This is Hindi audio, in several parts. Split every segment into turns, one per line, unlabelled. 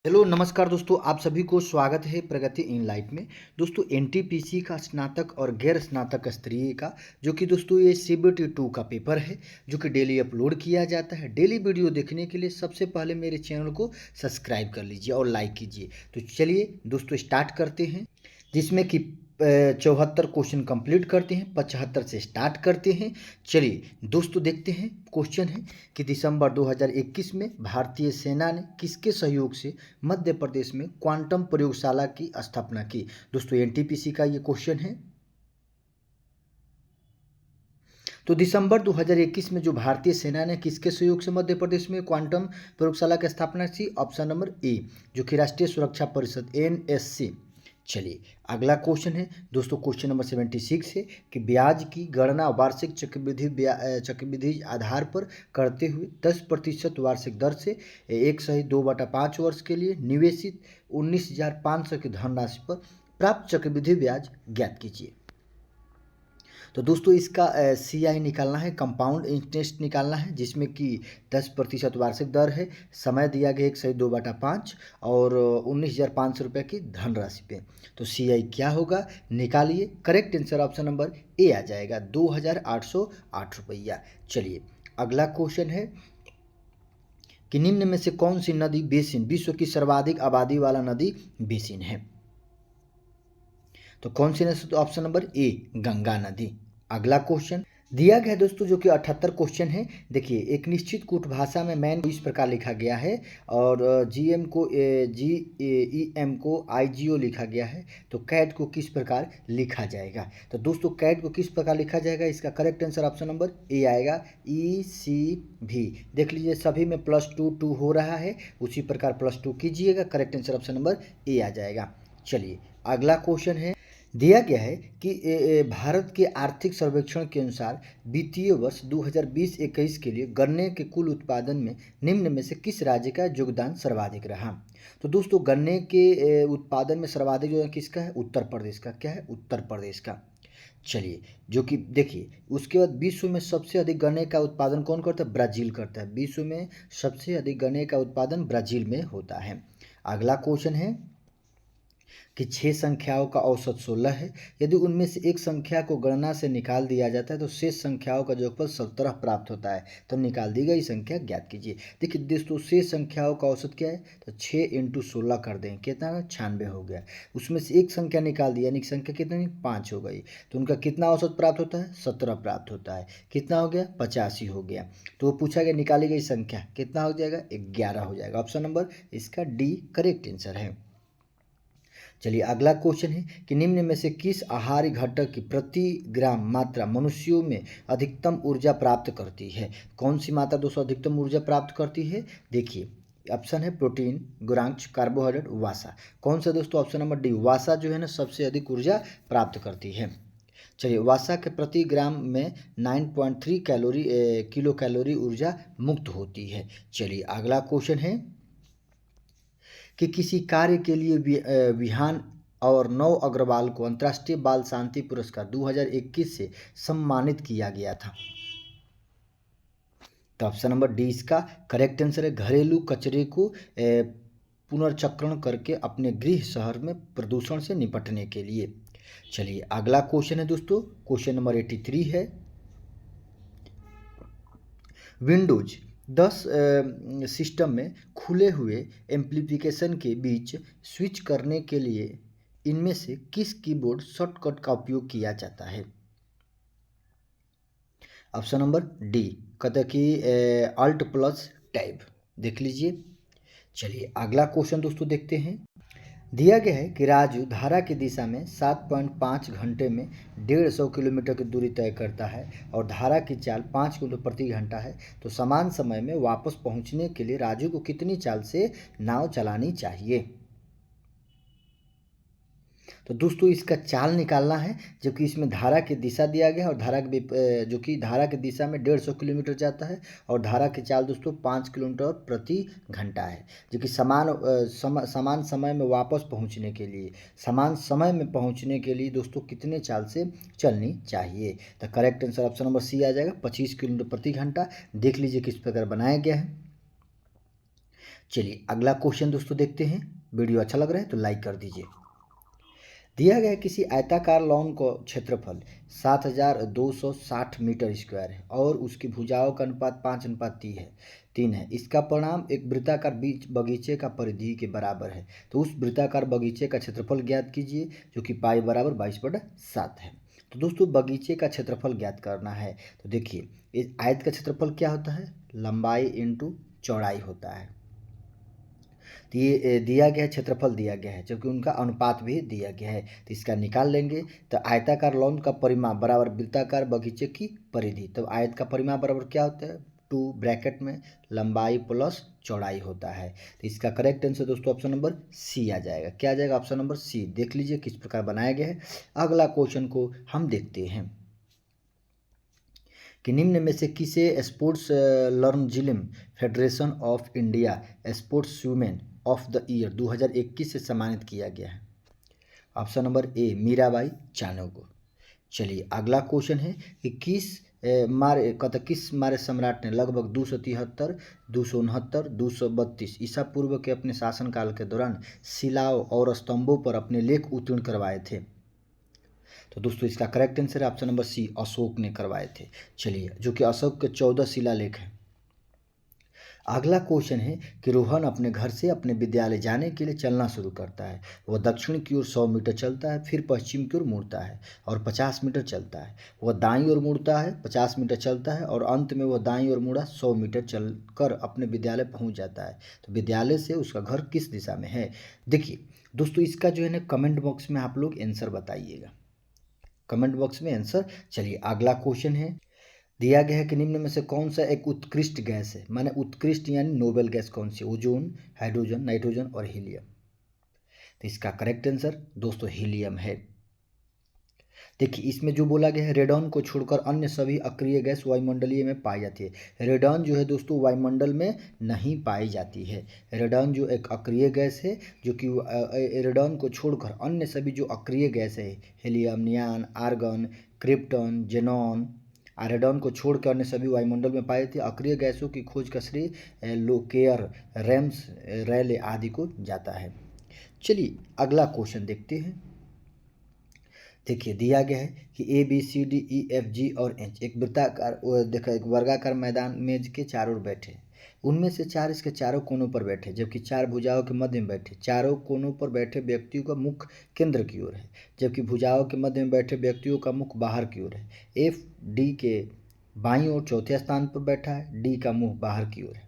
हेलो नमस्कार दोस्तों, आप सभी को स्वागत है प्रगति इन लाइफ में। दोस्तों एनटीपीसी का स्नातक और गैर स्नातक स्तरीय का जो कि दोस्तों ये सीबीटी 2 का पेपर है जो कि डेली अपलोड किया जाता है। डेली वीडियो देखने के लिए सबसे पहले मेरे चैनल को सब्सक्राइब कर लीजिए और लाइक कीजिए। तो चलिए दोस्तों स्टार्ट करते हैं, जिसमें कि 74 क्वेश्चन कंप्लीट करते हैं, 75 से स्टार्ट करते हैं। चलिए दोस्तों देखते हैं। क्वेश्चन है कि दिसंबर 2021 में भारतीय सेना ने किसके सहयोग से मध्य प्रदेश में क्वांटम प्रयोगशाला की स्थापना की। दोस्तों एनटीपीसी का ये क्वेश्चन है। तो दिसंबर 2021 में जो भारतीय सेना ने किसके सहयोग से मध्य प्रदेश में क्वांटम प्रयोगशाला की स्थापना की? ऑप्शन नंबर ए, जो कि राष्ट्रीय सुरक्षा परिषद एनएससी। चलिए अगला क्वेश्चन है दोस्तों, क्वेश्चन नंबर 76 है कि ब्याज की गणना वार्षिक चक्रवृद्धि आधार पर करते हुए 10% वार्षिक दर से 1/2/5 वर्ष के लिए निवेशित 19,500 की धनराशि पर प्राप्त चक्रवृद्धि ब्याज ज्ञात कीजिए। तो दोस्तों इसका CI निकालना है, कंपाउंड इंटरेस्ट निकालना है, जिसमें कि 10% वार्षिक दर है, समय दिया गया 1/2/5 और 19,500 रुपये की धनराशि पे। तो CI क्या होगा निकालिए। Correct answer option number A आ जाएगा, 2,808 रुपया। चलिए अगला क्वेश्चन है कि निम्न में से कौन सी नदी बेसिन विश्व की सर्वाधिक आबादी वाला नदी बेसिन है? तो कौन सी नदी? तो ऑप्शन नंबर ए, गंगा नदी। अगला क्वेश्चन दिया गया है दोस्तों, जो कि 78 क्वेश्चन है। देखिए एक निश्चित कूट भाषा में मैन को इस प्रकार लिखा गया है और GM को GEM को IGO लिखा गया है। तो कैट को किस प्रकार लिखा जाएगा? तो दोस्तों कैट को किस प्रकार लिखा जाएगा? इसका करेक्ट आंसर ऑप्शन नंबर ए आएगा, ECV। देख लीजिए सभी में +2 हो रहा है, उसी प्रकार +2 कीजिएगा। Correct answer option number A आ जाएगा। चलिए अगला क्वेश्चन है, दिया गया है कि भारत के आर्थिक सर्वेक्षण के अनुसार वित्तीय वर्ष 2020-21 के लिए गन्ने के कुल उत्पादन में निम्न में से किस राज्य का योगदान सर्वाधिक रहा? तो दोस्तों गन्ने के उत्पादन में सर्वाधिक योगदान किसका है? उत्तर प्रदेश का। क्या है? उत्तर प्रदेश का। चलिए जो कि देखिए उसके बाद विश्व में सबसे अधिक गन्ने का उत्पादन कौन करता है? ब्राज़ील करता है। विश्व में सबसे अधिक गन्ने का उत्पादन ब्राज़ील में होता है। अगला क्वेश्चन है कि 6 संख्याओं का औसत 16 है। यदि उनमें से एक संख्या को गणना से निकाल दिया जाता है तो शेष संख्याओं का जोगफल 17 प्राप्त होता है। तो निकाल दी गई संख्या ज्ञात कीजिए। देखिए दोस्तों शेष संख्याओं का औसत क्या है? तो 6 × 16 कर दें, कितना? 96 हो गया। उसमें से एक संख्या निकाल दी, यानी कि संख्या कितनी? 5 हो गई। तो उनका कितना औसत प्राप्त होता है? 17 प्राप्त होता है। कितना हो गया? 85 हो गया। तो वो पूछा गया निकाली गई संख्या कितना हो जाएगा? 11 हो जाएगा। ऑप्शन नंबर इसका डी करेक्ट आंसर है। चलिए अगला क्वेश्चन है कि निम्न में से किस आहारी घटक की प्रति ग्राम मात्रा मनुष्यों में अधिकतम ऊर्जा प्राप्त करती है? कौन सी मात्रा दोस्तों अधिकतम ऊर्जा प्राप्त करती है? देखिए ऑप्शन है प्रोटीन, गुणांश, कार्बोहाइड्रेट, वसा। कौन सा दोस्तों? ऑप्शन नंबर डी, वसा जो है ना सबसे अधिक ऊर्जा प्राप्त करती है। चलिए वसा के प्रति ग्राम में 9.3 किलो कैलोरी ऊर्जा मुक्त होती है। चलिए अगला क्वेश्चन है कि किसी कार्य के लिए विहान और 9 अग्रवाल को अंतर्राष्ट्रीय बाल शांति पुरस्कार 2021 से सम्मानित किया गया था। तो ऑप्शन नंबर डी इसका करेक्ट आंसर है। घरेलू कचरे को पुनर्चक्रण करके अपने गृह शहर में प्रदूषण से निपटने के लिए। चलिए अगला क्वेश्चन है दोस्तों, क्वेश्चन नंबर 83 है। विंडोज 10 सिस्टम में खुले हुए एम्प्लीफिकेशन के बीच स्विच करने के लिए इनमें से किस कीबोर्ड शॉर्टकट का उपयोग किया जाता है? ऑप्शन नंबर डी, कहता कि Alt+Tab। देख लीजिए। चलिए अगला क्वेश्चन दोस्तों देखते हैं। दिया गया है कि राजू धारा की दिशा में 7.5 घंटे में 150 किलोमीटर की दूरी तय करता है और धारा की चाल 5 किलोमीटर प्रति घंटा है। तो समान समय में वापस पहुंचने के लिए राजू को कितनी चाल से नाव चलानी चाहिए? तो दोस्तों इसका चाल निकालना है, जो कि इसमें धारा की दिशा दिया गया है और धारा के जो कि धारा की दिशा में 150 किलोमीटर जाता है और धारा की चाल दोस्तों 5 किलोमीटर प्रति घंटा है। जो कि समान समय में वापस पहुंचने के लिए, समान समय में पहुंचने के लिए दोस्तों कितने चाल से चलनी चाहिए? तो correct answer option number C आ जाएगा, 25 किलोमीटर प्रति घंटा। देख लीजिए किस प्रकार बनाया गया है। चलिए अगला क्वेश्चन दोस्तों देखते हैं। वीडियो अच्छा लग रहा है तो लाइक कर दीजिए। दिया गया किसी आयताकार लॉन का क्षेत्रफल 7260 मीटर स्क्वायर है और उसकी भुजाओं का अनुपात 5:3 है। इसका परिणाम एक वृत्ताकार बीच बगीचे का परिधि के बराबर है। तो उस वृत्ताकार बगीचे का क्षेत्रफल ज्ञात कीजिए जो कि पाई बराबर 22/7 है। तो दोस्तों बगीचे का क्षेत्रफल ज्ञात करना है। तो देखिए इस आयत का क्षेत्रफल क्या होता है, लंबाई इंटू चौड़ाई होता है। तो ये दिया गया है, क्षेत्रफल दिया गया है जबकि उनका अनुपात भी दिया गया है। तो इसका निकाल लेंगे। तो आयताकार लॉन का परिमाप बराबर वृत्ताकार बगीचे की परिधि। तो आयत का परिमाप बराबर क्या होता है, 2 ब्रैकेट में लंबाई प्लस चौड़ाई होता है। तो इसका करेक्ट आंसर दोस्तों ऑप्शन नंबर सी आ जाएगा। क्या आ जाएगा, ऑप्शन नंबर सी। देख लीजिए किस प्रकार बनाया गया है। अगला क्वेश्चन को हम देखते हैं कि निम्न में से किसे sports journalism federation of India sports women of the year 2021 से सम्मानित किया गया है। ऑप्शन नंबर ए मीराबाई चानू को। चलिए अगला क्वेश्चन है कि किस मारे सम्राट ने लगभग 273, 269, 232 ईसा पूर्व के अपने शासनकाल के दौरान शिलाओं और स्तंभों पर अपने लेख उत्कीर्ण करवाए थे। तो दोस्तों इसका करेक्ट आंसर है ऑप्शन नंबर सी, अशोक ने करवाए थे। चलिए जो कि अशोक के 14 शिलालेख हैं। अगला क्वेश्चन है कि रोहन अपने घर से अपने विद्यालय जाने के लिए चलना शुरू करता है। वह दक्षिण की ओर 100 मीटर चलता है, फिर पश्चिम की ओर मुड़ता है और 50 मीटर चलता है। वह दाईं ओर मुड़ता है, 50 मीटर चलता है और अंत में वह दाईं ओर मुड़ा 100 मीटर चलकर अपने विद्यालय पहुंच जाता है। तो विद्यालय से उसका घर किस दिशा में है। देखिए दोस्तों इसका जो है ना कमेंट बॉक्स में आप लोग आंसर बताइएगा, कमेंट बॉक्स में आंसर। चलिए अगला क्वेश्चन है, दिया गया है कि निम्न में से कौन सा एक उत्कृष्ट गैस है, माने उत्कृष्ट यानी नोबेल गैस कौन सी, ओजोन, हाइड्रोजन, नाइट्रोजन और हीलियम। तो इसका करेक्ट आंसर दोस्तों हीलियम है। देखिए इसमें जो बोला गया है रेडॉन को छोड़कर अन्य सभी अक्रिय गैस वायुमंडलीय में पाई जाती है। रेडॉन जो है दोस्तों वायुमंडल में नहीं पाई जाती है। रेडॉन जो एक अक्रिय गैस है जो कि रेडॉन को छोड़कर अन्य सभी जो अक्रिय गैस है, हीलियम, नियान, आर्गन, क्रिप्टन, जेनॉन, आरेडॉन को छोड़कर अन्य सभी वायुमंडल में पाई जाती है। अक्रिय गैसों की खोज का श्रेय लोकेयर, रेम्स, रैले आदि को जाता है। चलिए अगला क्वेश्चन देखते हैं। देखिए दिया गया है कि A B C D E F G और एच एक वृत्ताकार देखा एक वर्गाकार मैदान मेज के चारों ओर बैठे। उनमें से 4 इसके चारों कोनों पर बैठे जबकि 4 भुजाओं के मध्य में बैठे। चारों कोनों पर बैठे व्यक्तियों का मुख केंद्र की ओर है जबकि भुजाओं के मध्य में बैठे व्यक्तियों का मुख बाहर की ओर है। एफ डी के बाईं ओर चौथे स्थान पर बैठा है, डी का मुंह बाहर की ओर है।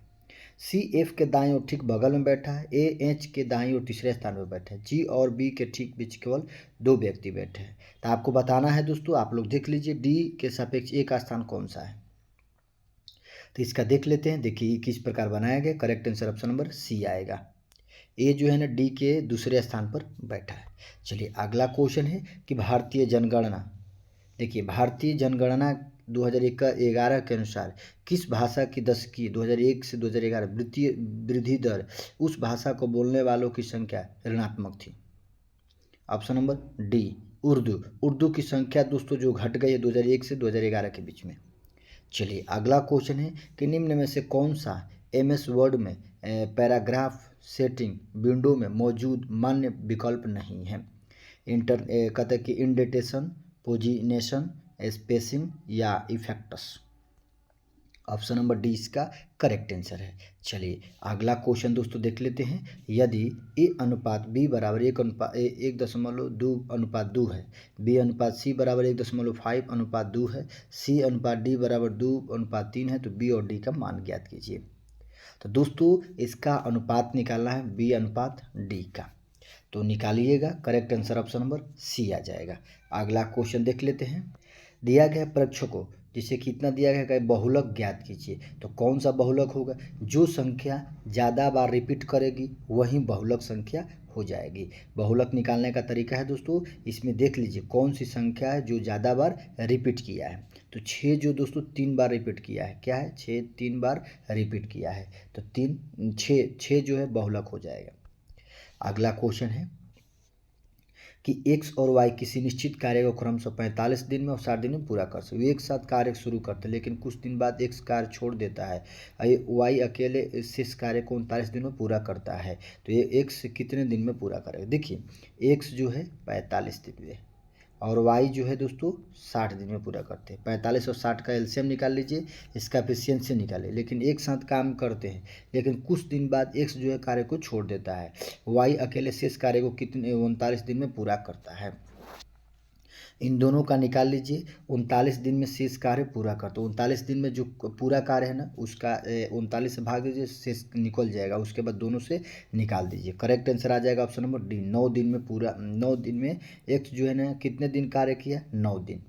सी एफ के दाईं ओर ठीक बगल में बैठा है, ए एच के दाईं ओर तीसरे स्थान पर बैठा है, जी और बी के ठीक बीच केवल 2 व्यक्ति बैठे हैं। तो आपको बताना है दोस्तों, आप लोग देख लीजिए डी के सापेक्ष ए का स्थान कौन सा है। तो इसका देख लेते हैं। देखिए किस प्रकार बनाया गया, correct answer option number C आएगा। ए जो है ना डी के दूसरे स्थान पर बैठा है। चलिए अगला क्वेश्चन है कि भारतीय जनगणना, देखिए भारतीय जनगणना 2011 के अनुसार किस भाषा की दशकीय 2001 से 2011 वृद्धि दर उस भाषा को बोलने वालों की संख्या ऋणात्मक थी। Option number D Urdu. Urdu की संख्या दोस्तों जो घट गई है 2001 से 2011 के बीच में। चलिए अगला क्वेश्चन है कि निम्न में से कौन सा एमएस वर्ड में पैराग्राफ सेटिंग विंडो में मौजूद मान्य विकल्प नहीं है। कहते हैं कि इंडेंटेशन, पोजिनेशन, स्पेसिंग या इफेक्ट्स। ऑप्शन नंबर डी इसका करेक्ट आंसर है। चलिए अगला क्वेश्चन दोस्तों देख लेते हैं। यदि ए अनुपात बी बराबर 1:2 है, बी अनुपात सी बराबर 1.5 अनुपात 2 है, सी अनुपात डी बराबर 2:3 है तो बी और डी का मान ज्ञात कीजिए। तो दोस्तों इसका अनुपात निकालना है बी अनुपात डी का। तो निकालिएगा, correct answer option number C आ जाएगा। अगला क्वेश्चन देख लेते हैं। दिया गया परीक्षकों को जिसे कितना दिया गया है बहुलक ज्ञात कीजिए। तो कौन सा बहुलक होगा, जो संख्या ज़्यादा बार रिपीट करेगी वही बहुलक संख्या हो जाएगी। बहुलक निकालने का तरीका है दोस्तों, इसमें देख लीजिए कौन सी संख्या है जो ज़्यादा बार रिपीट किया है। तो 6 जो दोस्तों 3 बार रिपीट किया है, क्या है 6 3 बार रिपीट किया है तो 6 जो है बहुलक हो जाएगा। अगला क्वेश्चन है कि एक्स और वाई किसी निश्चित कार्य को क्रमशः 45 दिन में और 60 दिन में पूरा कर सकते। वे एक साथ कार्य शुरू करते हैं, लेकिन कुछ दिन बाद एक्स कार्य छोड़ देता है। वाई अकेले शेष कार्य को 39 दिन में पूरा करता है। तो ये एक्स कितने दिन में पूरा करेगा? देखिए, एक्स जो है 45 दिन में और वाई जो है दोस्तों 60 दिन में पूरा करते हैं। 45 और 60 का एलसीएम निकाल लीजिए, इसका एफिशिएंसी निकालिए। लेकिन एक साथ काम करते हैं, लेकिन कुछ दिन बाद एक्स जो है कार्य को छोड़ देता है। वाई अकेले शेष कार्य को कितने 39 दिन में पूरा करता है। इन दोनों का निकाल लीजिए। 39 दिन में शेष कार्य पूरा कर, तो 39 दिन में जो पूरा कार्य है ना, उसका 39 से भाग दीजिए, शेष निकल जाएगा। उसके बाद दोनों से निकाल दीजिए। करेक्ट आंसर आ जाएगा ऑप्शन नंबर डी। 9 दिन में पूरा, 9 दिन में एक्स जो है ना कितने दिन कार्य किया? 9 दिन।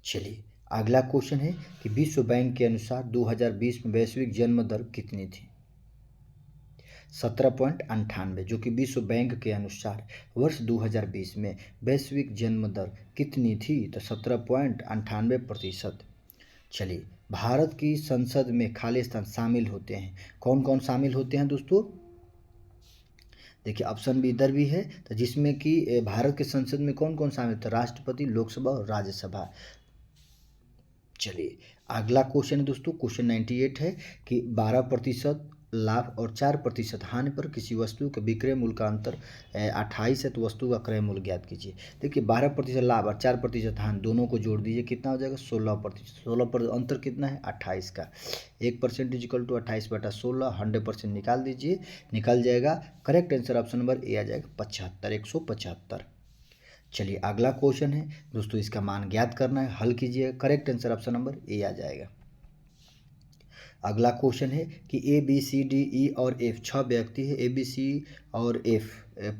चलिए अगला क्वेश्चन है कि विश्व बैंक के अनुसार 2020 में वैश्विक जन्म दर कितनी थी? 17.98, जो कि विश्व बैंक के अनुसार वर्ष 2020 में वैश्विक जन्म दर कितनी थी? तो 17.98%। चलिए, भारत की संसद में खालिस्तान शामिल होते हैं, कौन कौन शामिल होते हैं दोस्तों? देखिए ऑप्शन भी इधर भी है, तो जिसमें कि भारत के संसद में कौन कौन शामिल थे? राष्ट्रपति, लोकसभा और राज्यसभा। चलिए अगला क्वेश्चन है दोस्तों, क्वेश्चन 98 है कि 12% लाभ और 4% हानि पर किसी वस्तु के विक्रय मूल्य का अंतर 28 है, तो वस्तु का क्रय मूल्य ज्ञात कीजिए। देखिए 12% लाभ और 4% हानि दोनों को जोड़ दीजिए, कितना हो जाएगा? 16%। 16% अंतर कितना है? 28 का। 1% इजिकल टू 28/16, 100% निकाल दीजिए, निकल जाएगा। Correct answer option number A आ जाएगा 75, 175। चलिए अगला क्वेश्चन है दोस्तों, इसका मान ज्ञात करना है, हल कीजिए। Correct answer option number A आ जाएगा। अगला क्वेश्चन है कि ए बी सी डी ई और एफ 6 व्यक्ति है। ए बी सी और एफ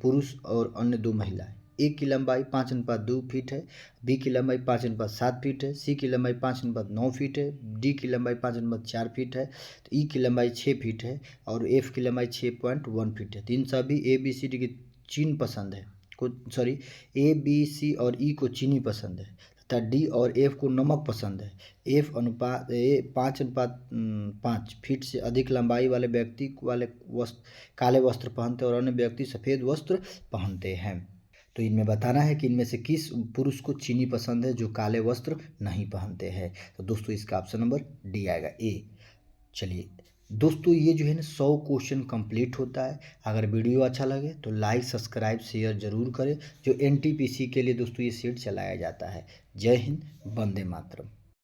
पुरुष और अन्य 2 महिलाएं। ए की लंबाई 5:2 फीट है, बी की लंबाई 5:7 फीट है, सी की लंबाई 5:9 फीट है, डी की लंबाई 5:4 फीट है, तो ई की लंबाई 6 फीट है और एफ की लंबाई 6.1 फीट है। तो इन सभी ए बी सी डी की चीन पसंद है को सॉरी ए बी सी और ई को चीनी पसंद है तथा डी और एफ को नमक पसंद है। एफ अनुपात 5:5 फीट से अधिक लंबाई वाले व्यक्ति काले वस्त्र पहनते हैं और अन्य व्यक्ति सफ़ेद वस्त्र पहनते हैं। तो इनमें बताना है कि इनमें से किस पुरुष को चीनी पसंद है जो काले वस्त्र नहीं पहनते हैं। तो दोस्तों इसका ऑप्शन नंबर डी आएगा, ए। चलिए दोस्तों, ये जो है ना 100 क्वेश्चन कंप्लीट होता है। अगर वीडियो अच्छा लगे तो लाइक, सब्सक्राइब, शेयर जरूर करें। जो एनटीपीसी के लिए दोस्तों ये सीट चलाया जाता है। जय हिंद, वंदे मातरम।